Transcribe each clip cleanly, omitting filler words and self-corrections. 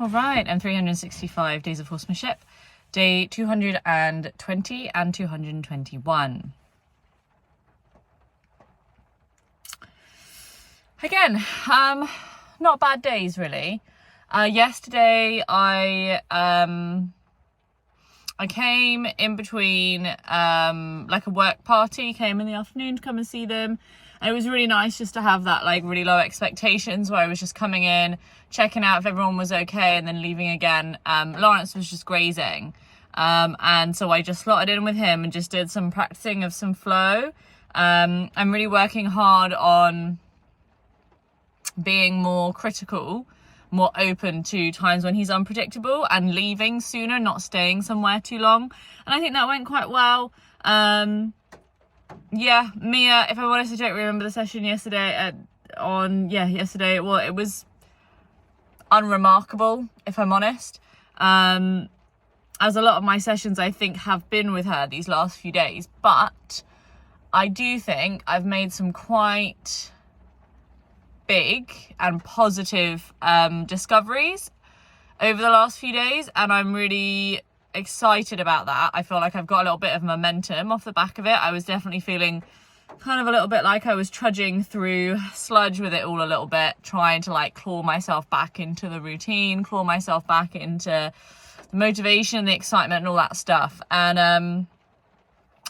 All right, and 365 days of horsemanship, day 220 and 221. Again, not bad days really. Yesterday I came in between like a work party, came in the afternoon to come and see them. And it was really nice just to have that like really low expectations where I was just coming in, checking out if everyone was okay and then leaving again. Lawrence was just grazing. And so I just slotted in with him and just did some practicing of some flow. I'm really working hard on being more critical, more open to times when he's unpredictable and leaving sooner, not staying somewhere too long. And I think that went quite well. Yeah, Mia, if I'm honest, I don't remember the session yesterday yesterday. Well, it was unremarkable, if I'm honest. As a lot of my sessions, I think, have been with her these last few days. But I do think I've made some quite big and positive discoveries over the last few days, and I'm really excited about that. I feel like I've got a little bit of momentum off the back of it. I was definitely feeling kind of a little bit like I was trudging through sludge with it all a little bit, trying to like claw myself back into the routine, claw myself back into the motivation, the excitement and all that stuff. And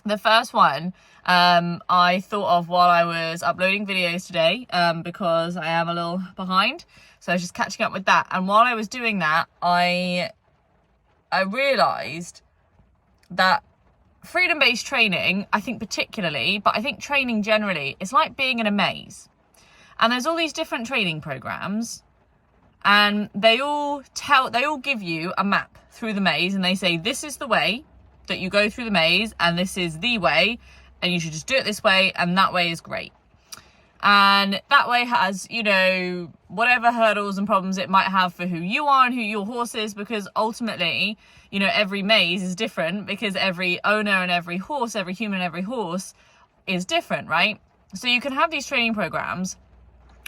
the first one I thought of while I was uploading videos today, because I am a little behind, so I was just catching up with that. And while I was doing that, I realised that freedom-based training, I think particularly, but I think training generally, is like being in a maze. And there's all these different training programs, and they all give you a map through the maze, and they say this is the way that you go through the maze, and this is the way, and you should just do it this way, and that way is great. And that way has, you know, whatever hurdles and problems it might have for who you are and who your horse is, because ultimately, you know, every maze is different because every owner and every horse, every human, every horse is different, right? So you can have these training programs,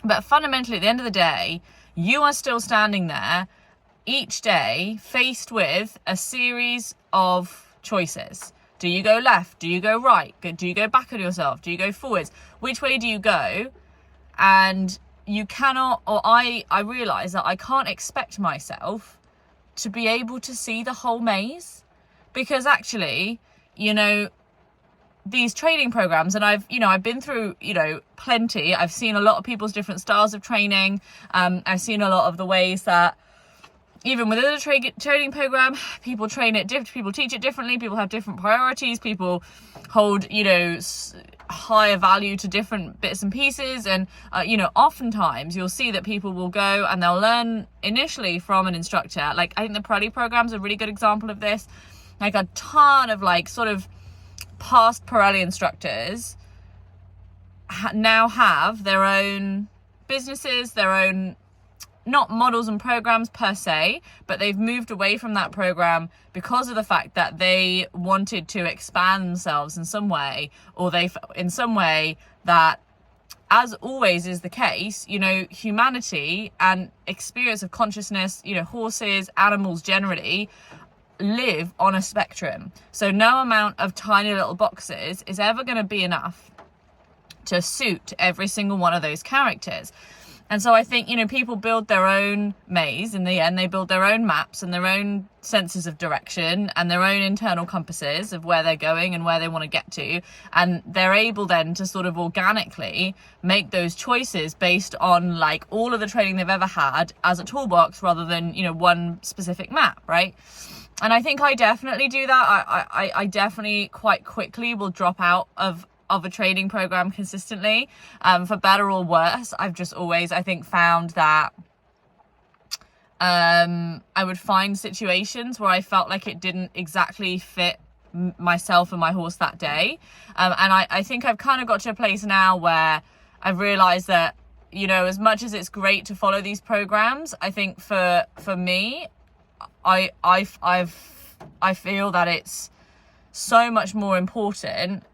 but fundamentally at the end of the day, you are still standing there each day faced with a series of choices. Do you go left? Do you go right? Do you go back on yourself? Do you go forwards? Which way do you go? And you cannot, or I realise that I can't expect myself to be able to see the whole maze, because actually, you know, these training programs, and I've been through, you know, plenty. I've seen a lot of people's different styles of training. I've seen a lot of the ways that even within a training program, people train it different, people teach it differently, people have different priorities, people hold, you know, higher value to different bits and pieces. And, you know, oftentimes you'll see that people will go and they'll learn initially from an instructor. Like, I think the Pirelli program is a really good example of this. Like, a ton of like sort of past Pirelli instructors now have their own businesses, their own, not models and programs per se, but they've moved away from that program because of the fact that they wanted to expand themselves in some way, or in some way that, as always is the case, you know, humanity and experience of consciousness, you know, horses, animals generally live on a spectrum. So no amount of tiny little boxes is ever going to be enough to suit every single one of those characters. And so I think, you know, people build their own maze in the end. They build their own maps and their own senses of direction and their own internal compasses of where they're going and where they want to get to. And they're able then to sort of organically make those choices based on like all of the training they've ever had as a toolbox, rather than, you know, one specific map, right? And I think I definitely do that. I definitely quite quickly will drop out of a training program consistently, for better or worse. I've just always, I think, found that I would find situations where I felt like it didn't exactly fit myself and my horse that day. And I think I've kind of got to a place now where I've realized that, you know, as much as it's great to follow these programs, I think for me, I feel that it's so much more important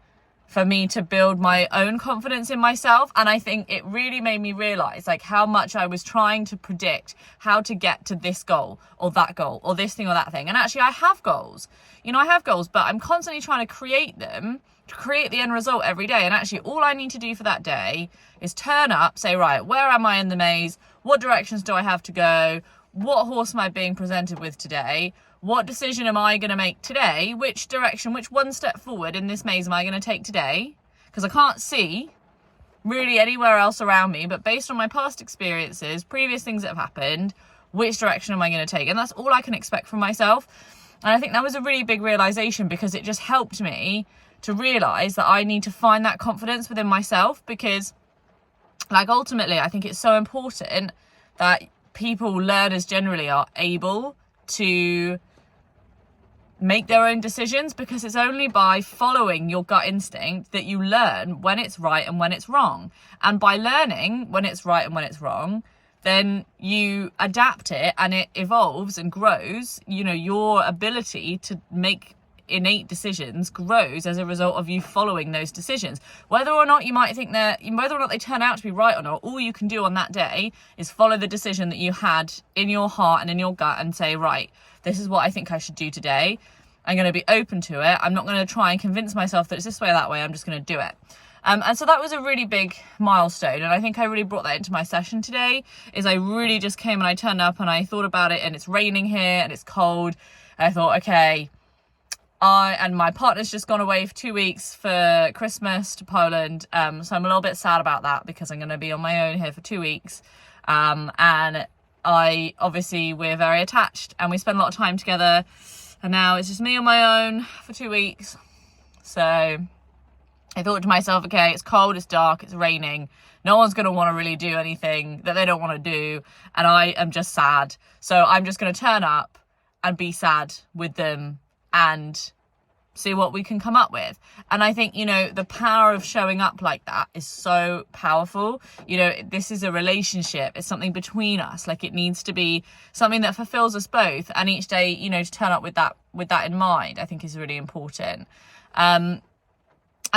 for me to build my own confidence in myself. And I think it really made me realize like how much I was trying to predict how to get to this goal or that goal or this thing or that thing. And actually I have goals, I have goals, but I'm constantly trying to create them, to create the end result every day. And actually all I need to do for that day is turn up, say, right, where am I in the maze? What directions do I have to go? What horse am I being presented with today? What decision am I going to make today? Which direction, which one step forward in this maze am I going to take today? Because I can't see really anywhere else around me, but based on my past experiences, previous things that have happened, which direction am I going to take? And that's all I can expect from myself. And I think that was a really big realization, because it just helped me to realize that I need to find that confidence within myself, because like ultimately I think it's so important that people, learners generally, are able to make their own decisions, because it's only by following your gut instinct that you learn when it's right and when it's wrong. And by learning when it's right and when it's wrong, then you adapt it and it evolves and grows. Your ability to make innate decisions grows as a result of you following those decisions. Whether or not you might think whether or not they turn out to be right or not, all you can do on that day is follow the decision that you had in your heart and in your gut and say, right, this is what I think I should do today. I'm going to be open to it. I'm not going to try and convince myself that it's this way or that way. I'm just going to do it. And so that was a really big milestone. And I think I really brought that into my session today, is I really just came and I turned up and I thought about it, and it's raining here and it's cold. And I thought, okay, I and my partner's just gone away for 2 weeks for Christmas to Poland. So I'm a little bit sad about that, because I'm going to be on my own here for 2 weeks. And we're very attached and we spend a lot of time together. And now it's just me on my own for 2 weeks. So I thought to myself, okay, it's cold, it's dark, it's raining. No one's going to want to really do anything that they don't want to do. And I am just sad. So I'm just going to turn up and be sad with them and see what we can come up with. And I think, the power of showing up like that is so powerful. This is a relationship. It's something between us. Like, it needs to be something that fulfills us both. And each day, to turn up with that in mind, I think is really important. And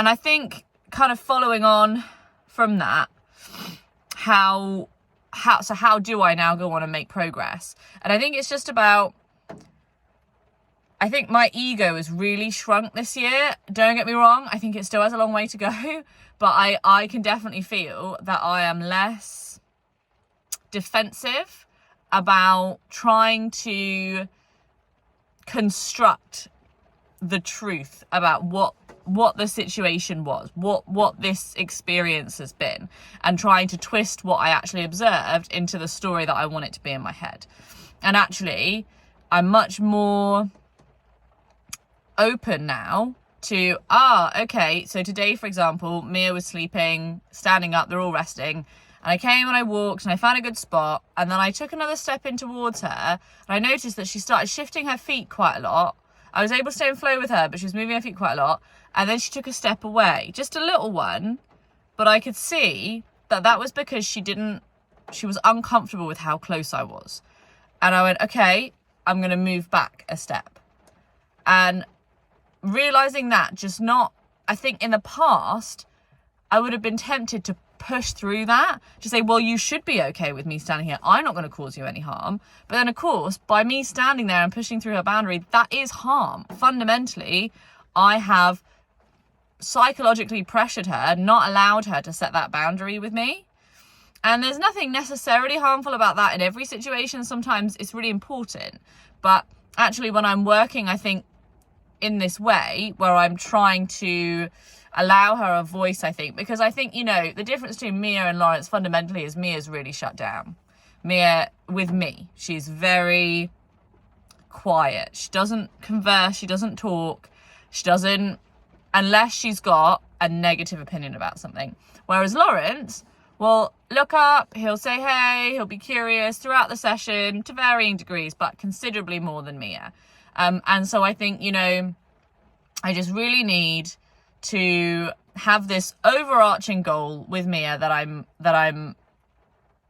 I think kind of following on from that, how do I now go on and make progress? And I think it's just about, I think my ego has really shrunk this year. Don't get me wrong, I think it still has a long way to go, but I can definitely feel that I am less defensive about trying to construct the truth about what the situation was, what this experience has been, and trying to twist what I actually observed into the story that I want it to be in my head. And actually, I'm much more open now to, okay, so today, for example, Mia was sleeping, standing up, they're all resting, and I came and I walked and I found a good spot, and then I took another step in towards her, and I noticed that she started shifting her feet quite a lot. I was able to stay in flow with her, but she was moving her feet quite a lot, and then she took a step away, just a little one, but I could see that was because she was uncomfortable with how close I was. And I went, okay, I'm going to move back a step. And realizing that, I think in the past, I would have been tempted to push through that, to say, well, you should be okay with me standing here. I'm not going to cause you any harm. But then, of course, by me standing there and pushing through her boundary, that is harm. Fundamentally, I have psychologically pressured her, not allowed her to set that boundary with me. And there's nothing necessarily harmful about that in every situation. Sometimes it's really important. But actually, when I'm working, I think, in this way, where I'm trying to allow her a voice, I think, because I think, the difference between Mia and Lawrence fundamentally is Mia's really shut down. Mia, with me, she's very quiet. She doesn't converse, she doesn't talk, she doesn't, unless she's got a negative opinion about something. Whereas Lawrence will look up, he'll say hey, he'll be curious throughout the session to varying degrees, but considerably more than Mia. And so I think, I just really need to have this overarching goal with Mia that I'm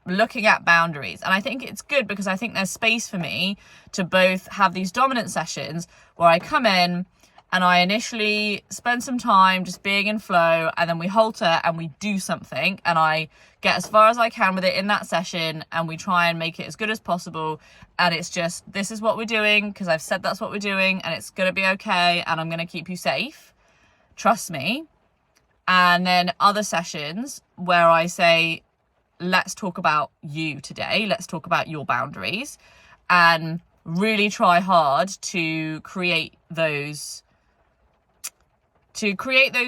looking at boundaries. And I think it's good, because I think there's space for me to both have these dominant sessions where I come in and I initially spend some time just being in flow, and then we halter and we do something, and I get as far as I can with it in that session, and we try and make it as good as possible. And it's just, this is what we're doing because I've said that's what we're doing, and it's going to be okay, and I'm going to keep you safe. Trust me. And then other sessions where I say, let's talk about you today. Let's talk about your boundaries, and really try hard to create those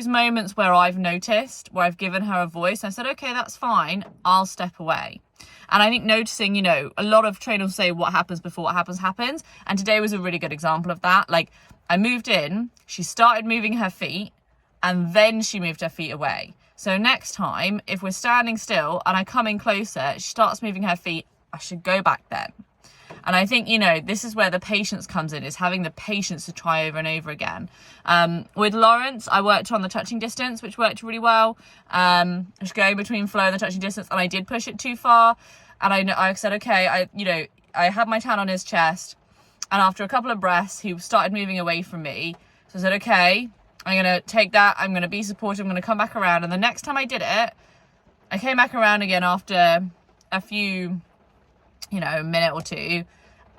moments where I've noticed, where I've given her a voice. I said, okay, that's fine, I'll step away. And I think noticing, a lot of trainers say what happens before what happens. And today was a really good example of that. Like, I moved in, she started moving her feet, and then she moved her feet away. So next time, if we're standing still and I come in closer, she starts moving her feet, I should go back then. And I think, this is where the patience comes in, is having the patience to try over and over again. With Lawrence, I worked on the touching distance, which worked really well. Just going between flow and the touching distance, and I did push it too far. And I said, okay, I had my hand on his chest, and after a couple of breaths, he started moving away from me. So I said, okay, I'm going to take that, I'm going to be supportive, I'm going to come back around. And the next time I did it, I came back around again after a few, a minute or two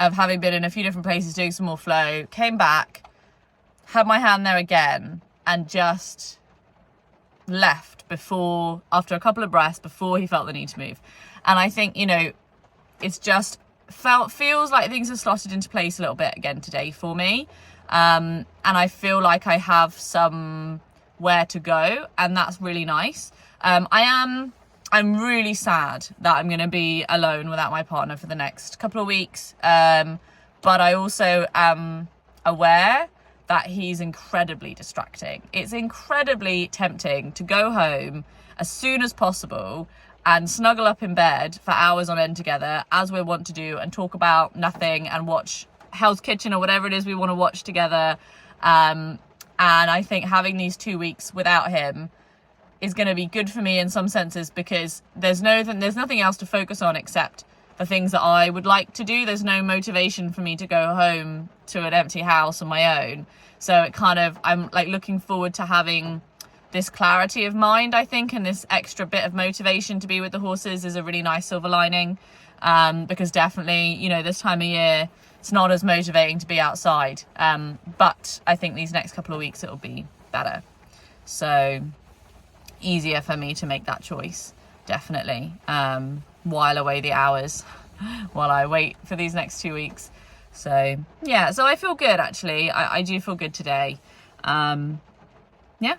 of having been in a few different places doing some more flow, came back, had my hand there again, and just left after a couple of breaths, before he felt the need to move. And I think, it's just feels like things have slotted into place a little bit again today for me. And I feel like I have somewhere to go, and that's really nice. I'm really sad that I'm going to be alone without my partner for the next couple of weeks. But I also am aware that he's incredibly distracting. It's incredibly tempting to go home as soon as possible and snuggle up in bed for hours on end together, as we want to do, and talk about nothing and watch Hell's Kitchen or whatever it is we want to watch together. And I think having these 2 weeks without him is going to be good for me in some senses, because there's nothing else to focus on except the things that I would like to do. There's no motivation for me to go home to an empty house on my own. So I'm like looking forward to having this clarity of mind, I think, and this extra bit of motivation to be with the horses is a really nice silver lining. Because definitely, this time of year, it's not as motivating to be outside. But I think these next couple of weeks, it'll be better. So easier for me to make that choice, definitely, while away the hours, while I wait for these next 2 weeks. So yeah, so I feel good, actually. I do feel good today. Yeah.